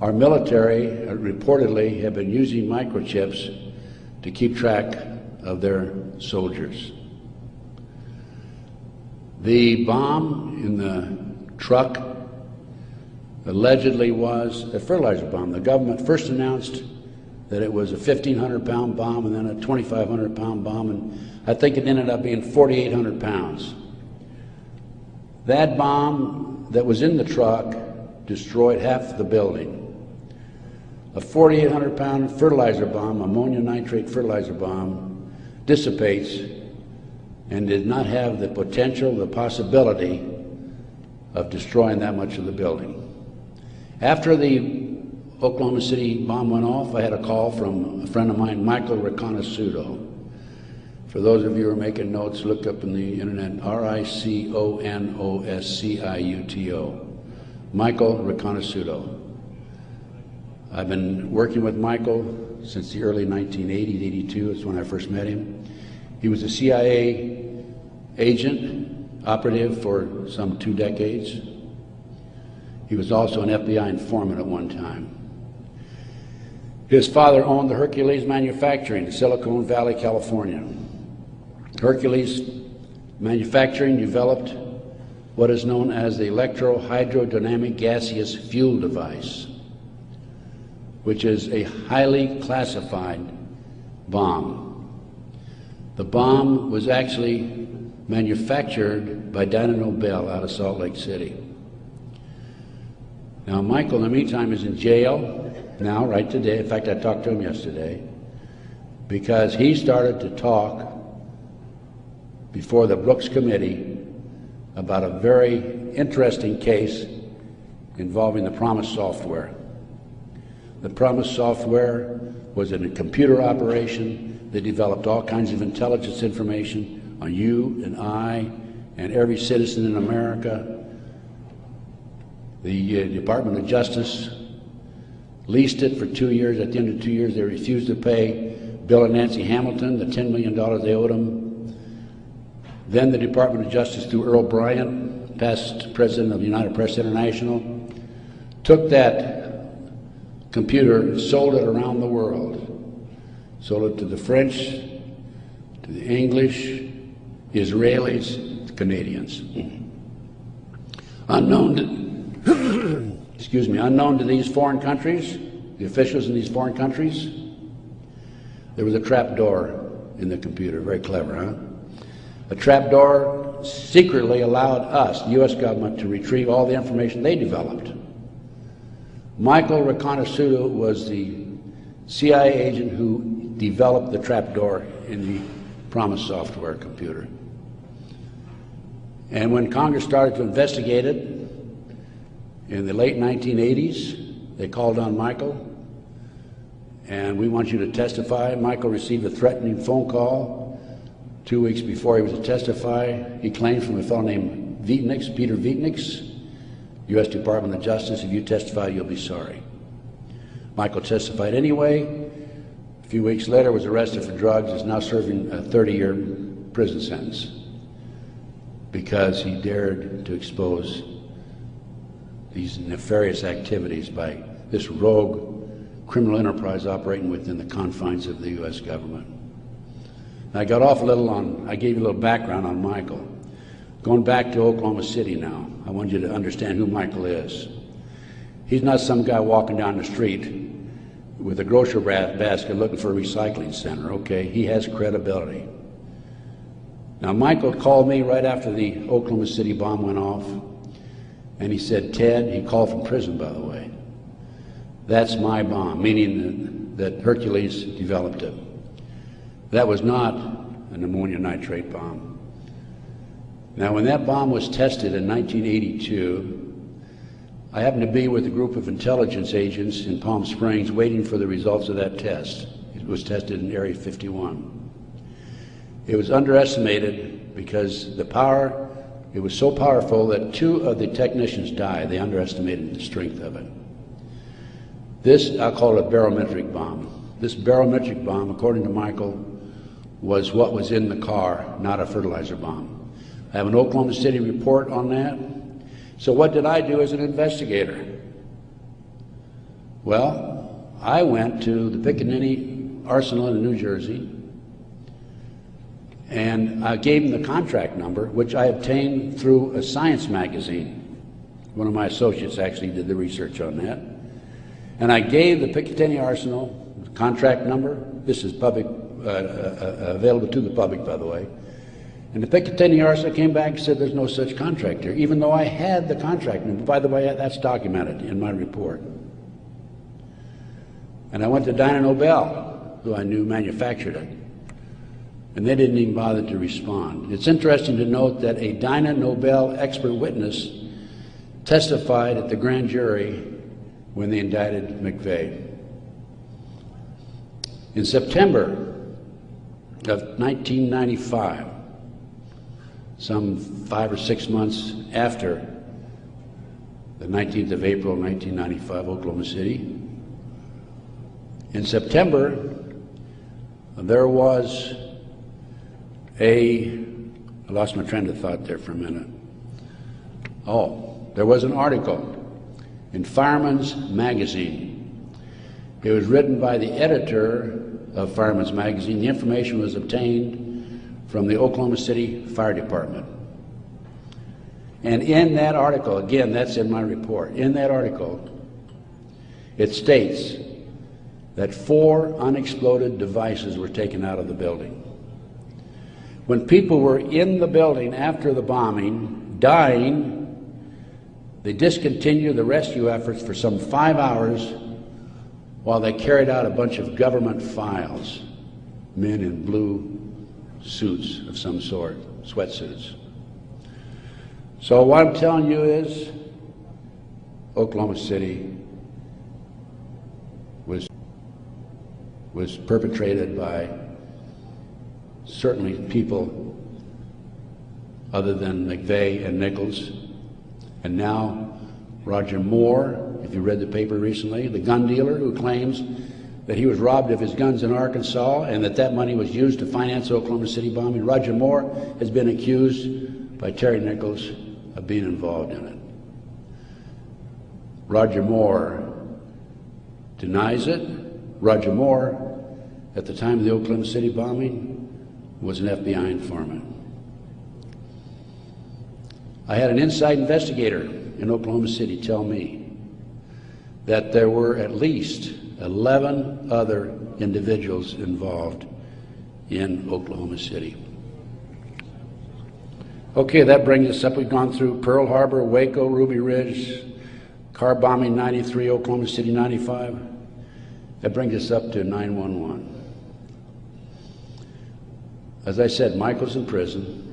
Our military reportedly have been using microchips to keep track of their soldiers. The bomb in the truck allegedly was a fertilizer bomb. The government first announced that it was a 1,500-pound bomb and then a 2,500-pound bomb, and I think it ended up being 4,800 pounds. That bomb that was in the truck destroyed half the building. A 4,800-pound fertilizer bomb, ammonium nitrate fertilizer bomb, dissipates and did not have the potential, the possibility of destroying that much of the building. After the Oklahoma City bomb went off, I had a call from a friend of mine, Michael Riconosciuto. For those of you who are making notes, look up in the internet, R-I-C-O-N-O-S-C-I-U-T-O. Michael Riconosciuto. I've been working with Michael since the early 1980s, 82 is when I first met him. He was a CIA agent, operative for some 2 decades. He was also an FBI informant at one time. His father owned the Hercules Manufacturing in Silicon Valley, California. Hercules Manufacturing developed what is known as the electro-hydrodynamic gaseous fuel device, which is a highly classified bomb. The bomb was actually manufactured by Dyna Nobel out of Salt Lake City. Now, Michael, in the meantime, is in jail now, right today. In fact, I talked to him yesterday because he started to talk before the Brooks Committee about a very interesting case involving the Promise software. The Promise software was in a computer operation that developed all kinds of intelligence information on you and I and every citizen in America. The Department of Justice leased it for 2 years. At the end of 2 years, they refused to pay Bill and Nancy Hamilton the $10 million they owed them. Then the Department of Justice, through Earl Bryant, past president of United Press International, took that computer and sold it around the world. Sold it to the French, to the English, Israelis, the Canadians. Unknown to these foreign countries, the officials in these foreign countries, there was a trap door in the computer. Very clever, huh? A trap door secretly allowed us, the U.S. government, to retrieve all the information they developed. Michael Reconnaissance was the CIA agent who developed the trap door in the Promise software computer. And when Congress started to investigate it, in the late 1980s, they called on Michael, and we want you to testify. Michael received a threatening phone call 2 weeks before he was to testify. He claimed from a fellow named Vietnix, Peter Vietnix, U.S. Department of Justice, if you testify, you'll be sorry. Michael testified anyway. A few weeks later, was arrested for drugs, is now serving a 30-year prison sentence because he dared to expose these nefarious activities by this rogue criminal enterprise operating within the confines of the U.S. government. Now, I got off a little I gave you a little background on Michael. Going back to Oklahoma City now, I want you to understand who Michael is. He's not some guy walking down the street with a grocery basket looking for a recycling center, okay? He has credibility. Now, Michael called me right after the Oklahoma City bomb went off, and he said, Ted, he called from prison, by the way, that's my bomb, meaning that Hercules developed it. That was not an ammonium nitrate bomb. Now, when that bomb was tested in 1982, I happened to be with a group of intelligence agents in Palm Springs waiting for the results of that test. It was tested in Area 51. It was underestimated because the power, it was so powerful that 2 of the technicians died. They underestimated the strength of it. This, I'll call it a barometric bomb. This barometric bomb, according to Michael, was what was in the car, not a fertilizer bomb. I have an Oklahoma City report on that. So what did I do as an investigator? Well, I went to the Pickaninny Arsenal in New Jersey, and I gave him the contract number, which I obtained through a science magazine. One of my associates actually did the research on that. And I gave the Picatinny Arsenal the contract number. This is public, available to the public, by the way. And the Picatinny Arsenal came back and said there's no such contract here, even though I had the contract number. By the way, that's documented in my report. And I went to Dyna Nobel, who I knew manufactured it. And they didn't even bother to respond. It's interesting to note that a Dyna Nobel expert witness testified at the grand jury when they indicted McVeigh. In September of 1995, some 5 or 6 months after the 19th of April, 1995, Oklahoma City, In September, there was I lost my train of thought there for a minute. There was an article in Fireman's Magazine. It was written by the editor of Fireman's Magazine. The information was obtained from the Oklahoma City Fire Department. And in that article, again, that's in my report, in that article, it states that 4 unexploded devices were taken out of the building. When people were in the building after the bombing, dying, they discontinued the rescue efforts for some 5 hours while they carried out a bunch of government files, men in blue suits of some sort, sweatsuits. So what I'm telling you is, Oklahoma City was perpetrated by certainly people other than McVeigh and Nichols, and now Roger Moore, if you read the paper recently, the gun dealer who claims that he was robbed of his guns in Arkansas and that money was used to finance the Oklahoma City bombing. Roger Moore has been accused by Terry Nichols of being involved in it. Roger Moore denies it. Roger Moore, at the time of the Oklahoma City bombing, was an FBI informant. I had an inside investigator in Oklahoma City tell me that there were at least 11 other individuals involved in Oklahoma City. Okay, that brings us up. We've gone through Pearl Harbor, Waco, Ruby Ridge, car bombing 93, Oklahoma City 95. That brings us up to 9/11. As I said, Michael's in prison.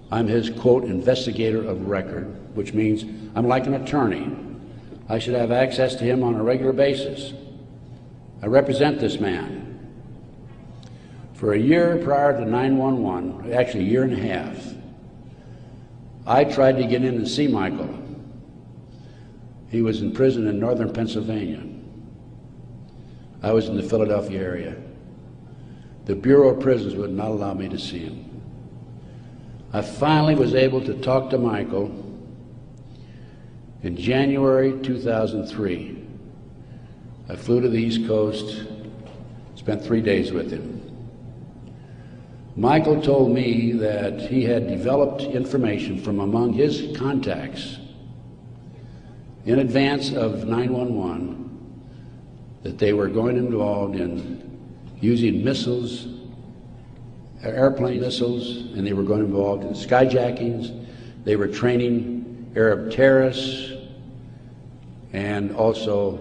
I'm his, quote, investigator of record, which means I'm like an attorney. I should have access to him on a regular basis. I represent this man. For a year prior to 9/11, actually a year and a half, I tried to get in and see Michael. He was in prison in northern Pennsylvania. I was in the Philadelphia area. The Bureau of Prisons would not allow me to see him. I finally was able to talk to Michael in January 2003. I flew to the East Coast, spent 3 days with him. Michael told me that he had developed information from among his contacts in advance of 9/11 that they were going involved in using missiles, airplane missiles, and they were going involved in skyjackings. They were training Arab terrorists, and also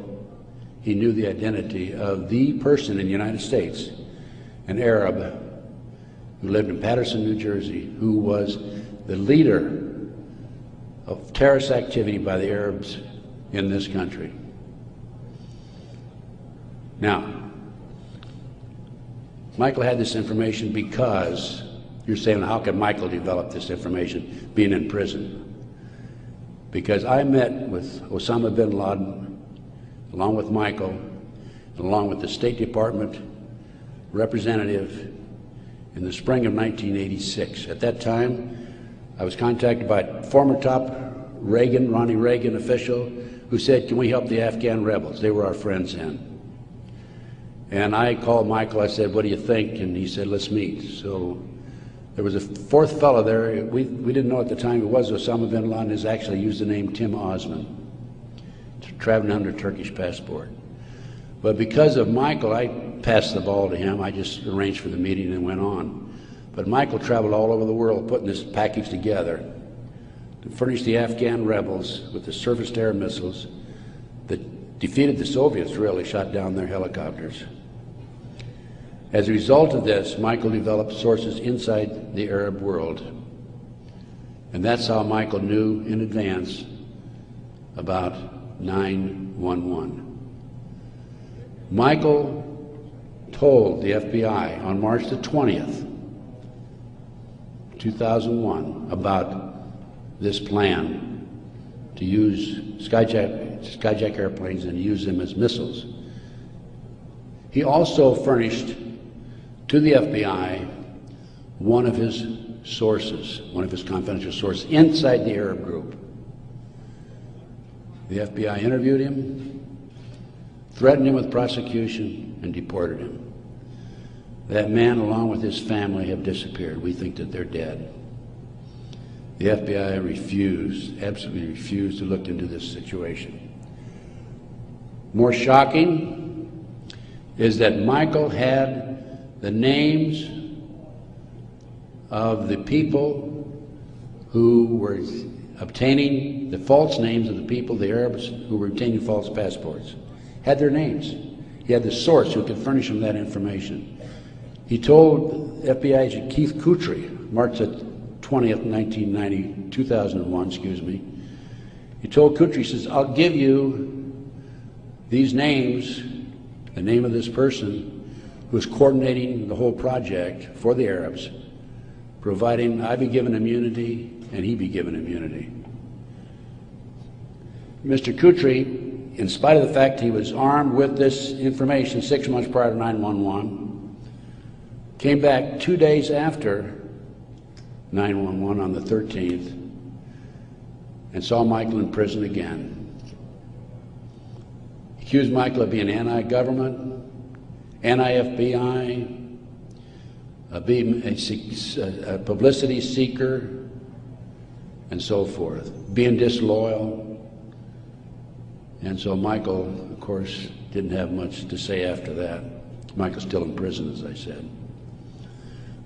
he knew the identity of the person in the United States, an Arab who lived in Paterson, New Jersey, who was the leader of terrorist activity by the Arabs in this country. Now, Michael had this information because, you're saying, how could Michael develop this information being in prison? Because I met with Osama bin Laden, along with Michael, and along with the State Department representative in the spring of 1986. At that time, I was contacted by a former top Ronnie Reagan official who said, can we help the Afghan rebels? They were our friends then. And I called Michael, I said, what do you think? And he said, let's meet. So there was a fourth fellow there. We didn't know at the time it was Osama bin Laden. Has actually used the name Tim Osman, traveling under Turkish passport. But because of Michael, I passed the ball to him. I just arranged for the meeting and went on. But Michael traveled all over the world putting this package together to furnish the Afghan rebels with the surface-to-air missiles that defeated the Soviets, really, shot down their helicopters. As a result of this, Michael developed sources inside the Arab world. And that's how Michael knew in advance about 9/11. Michael told the FBI on March the 20th, 2001, about this plan to use skyjack airplanes and use them as missiles. He also furnished to the FBI one of his sources, one of his confidential sources inside the Arab group. The FBI interviewed him, threatened him with prosecution, and deported him. That man, along with his family, have disappeared. We think that they're dead. The FBI refused, absolutely refused to look into this situation. More shocking is that Michael had the names of the people who were obtaining the false names of the people, the Arabs who were obtaining false passports. Had their names. He had the source who could furnish him that information. He told FBI agent Keith Kutry, March 20th, 2001, excuse me. He told Kutry, he says, I'll give you these names, the name of this person who is coordinating the whole project for the Arabs, providing I be given immunity and he be given immunity. Mr. Kutry, in spite of the fact he was armed with this information 6 months prior to 9/11, came back 2 days after 9/11 on the 13th and saw Michael in prison again. Accused Michael of being anti-government, anti-FBI, being a publicity seeker, and so forth, being disloyal. And so Michael, of course, didn't have much to say after that. Michael's still in prison, as I said.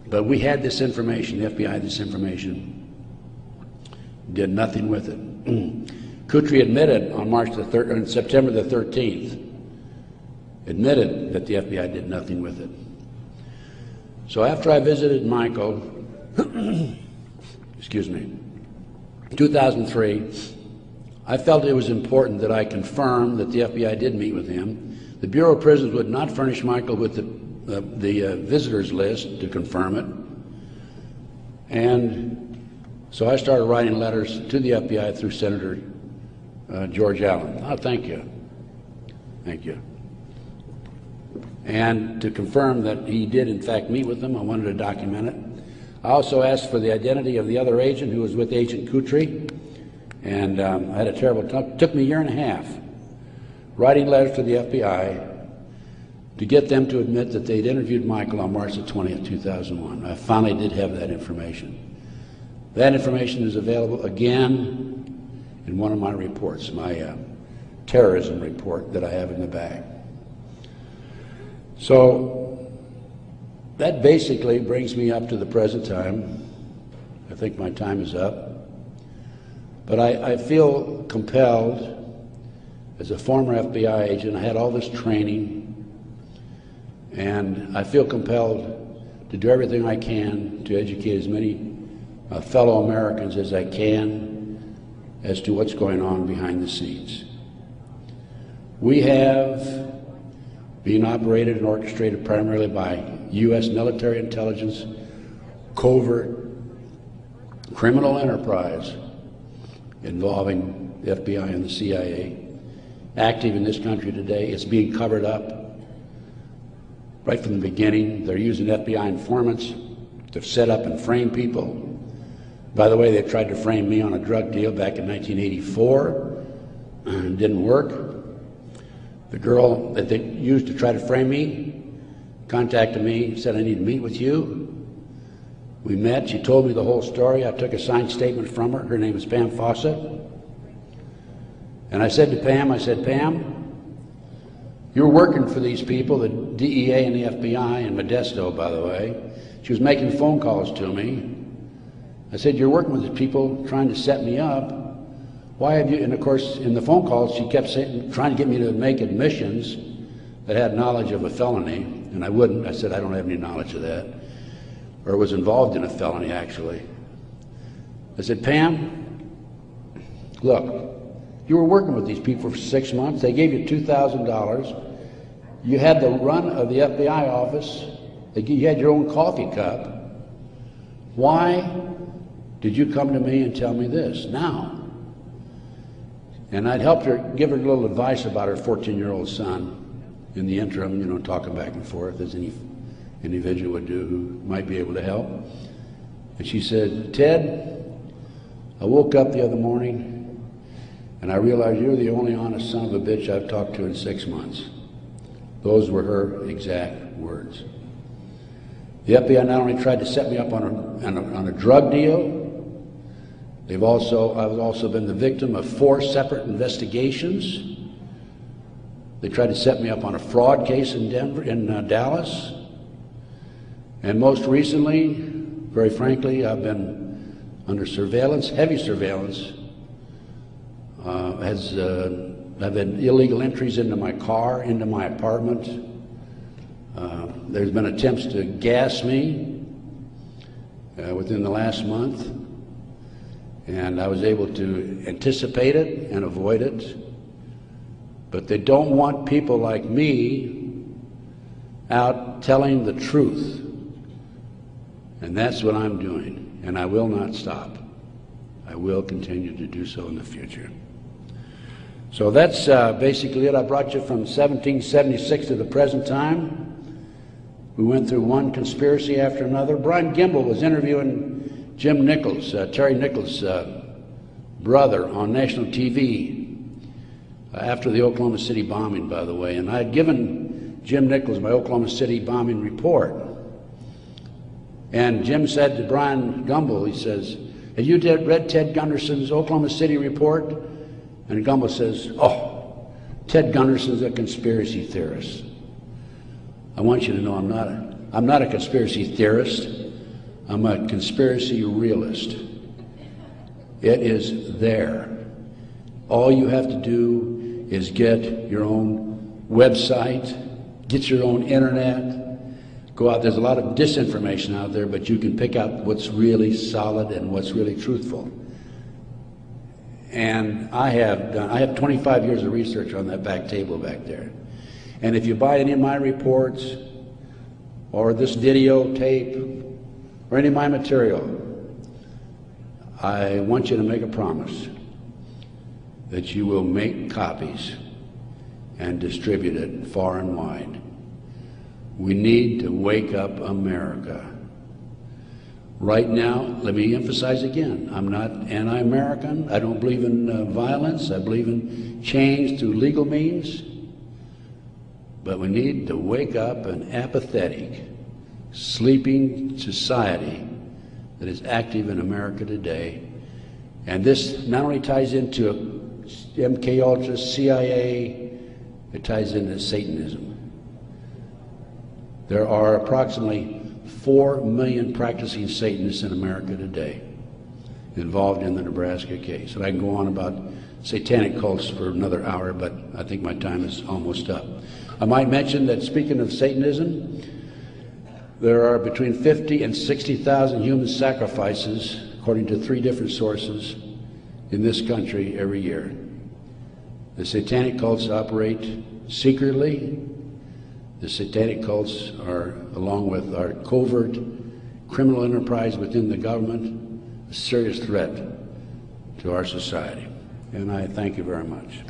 But we had this information, the FBI had this information, did nothing with it. Kutry admitted on September the 13th, admitted that the FBI did nothing with it. So after I visited Michael, excuse me, 2003, I felt it was important that I confirm that the FBI did meet with him. The Bureau of Prisons would not furnish Michael with the visitors list to confirm it. And so I started writing letters to the FBI through Senator George Allen. Oh, thank you. Thank you. And to confirm that he did in fact meet with them, I wanted to document it. I also asked for the identity of the other agent who was with Agent Kutry. And I had a terrible time. It took me a year and a half writing letters to the FBI to get them to admit that they'd interviewed Michael on March the 20th, 2001. I finally did have that information. That information is available again in one of my reports, my terrorism report that I have in the bag. So that basically brings me up to the present time. I think my time is up. But I feel compelled, as a former FBI agent, I had all this training, and I feel compelled to do everything I can to educate as many fellow Americans as I can as to what's going on behind the scenes. We have been operated and orchestrated primarily by U.S. military intelligence, covert criminal enterprise involving the FBI and the CIA, active in this country today. It's being covered up right from the beginning. They're using FBI informants to set up and frame people. By the way, they tried to frame me on a drug deal back in 1984, and it didn't work. The girl that they used to try to frame me contacted me, said, I need to meet with you. We met, she told me the whole story. I took a signed statement from her. Her name is Pam Fawcett. And I said to Pam, Pam, you're working for these people, the DEA and the FBI, in Modesto, by the way. She was making phone calls to me. I said, you're working with these people trying to set me up. Why have you, and of course, in the phone calls, she kept saying, trying to get me to make admissions that had knowledge of a felony, and I wouldn't. I said, I don't have any knowledge of that. Or was involved in a felony, actually. I said, Pam, look, you were working with these people for 6 months. They gave you $2,000. You had the run of the FBI office. You had your own coffee cup. Why did you come to me and tell me this now? And I'd helped her, give her a little advice about her 14-year-old son. in the interim, you know, talking back and forth as any individual would do who might be able to help. And she said, "Ted, I woke up the other morning and I realized you're the only honest son of a bitch I've talked to in 6 months." Those were her exact words. The FBI not only tried to set me up on a drug deal, I've also been the victim of 4 separate investigations. They tried to set me up on a fraud case in Dallas. And most recently, very frankly, I've been under surveillance, heavy surveillance. I've had illegal entries into my car, into my apartment. There's been attempts to gas me within the last month. And I was able to anticipate it and avoid it. But they don't want people like me out telling the truth. And that's what I'm doing. And I will not stop. I will continue to do so in the future. So that's basically it. I brought you from 1776 to the present time. We went through one conspiracy after another. Brian Gimble was interviewing Jim Nichols, Terry Nichols' brother, on national TV after the Oklahoma City bombing, by the way. And I had given Jim Nichols my Oklahoma City bombing report. And Jim said to Brian Gumble, he says, "Have you read Ted Gunderson's Oklahoma City report?" And Gumble says, "Oh, Ted Gunderson's a conspiracy theorist." I want you to know I'm not a conspiracy theorist. I'm a conspiracy realist. It is there. All you have to do is get your own website, get your own internet, go out. There's a lot of disinformation out there, but you can pick out what's really solid and what's really truthful. And I have 25 years of research on that back table back there. And if you buy any of my reports or this videotape or any of my material, I want you to make a promise that you will make copies and distribute it far and wide. We need to wake up America. Right now, let me emphasize again, I'm not anti-American. I don't believe in violence. I believe in change through legal means. But we need to wake up an apathetic, sleeping society that is active in America today. And this not only ties into MK Ultra, CIA, it ties into Satanism. There are approximately 4 million practicing Satanists in America today involved in the Nebraska case. And I can go on about satanic cults for another hour, but I think my time is almost up. I might mention that, speaking of Satanism, there are between 50 and 60,000 human sacrifices, according to 3 different sources, in this country every year. The satanic cults operate secretly. The satanic cults are, along with our covert criminal enterprise within the government, a serious threat to our society. And I thank you very much.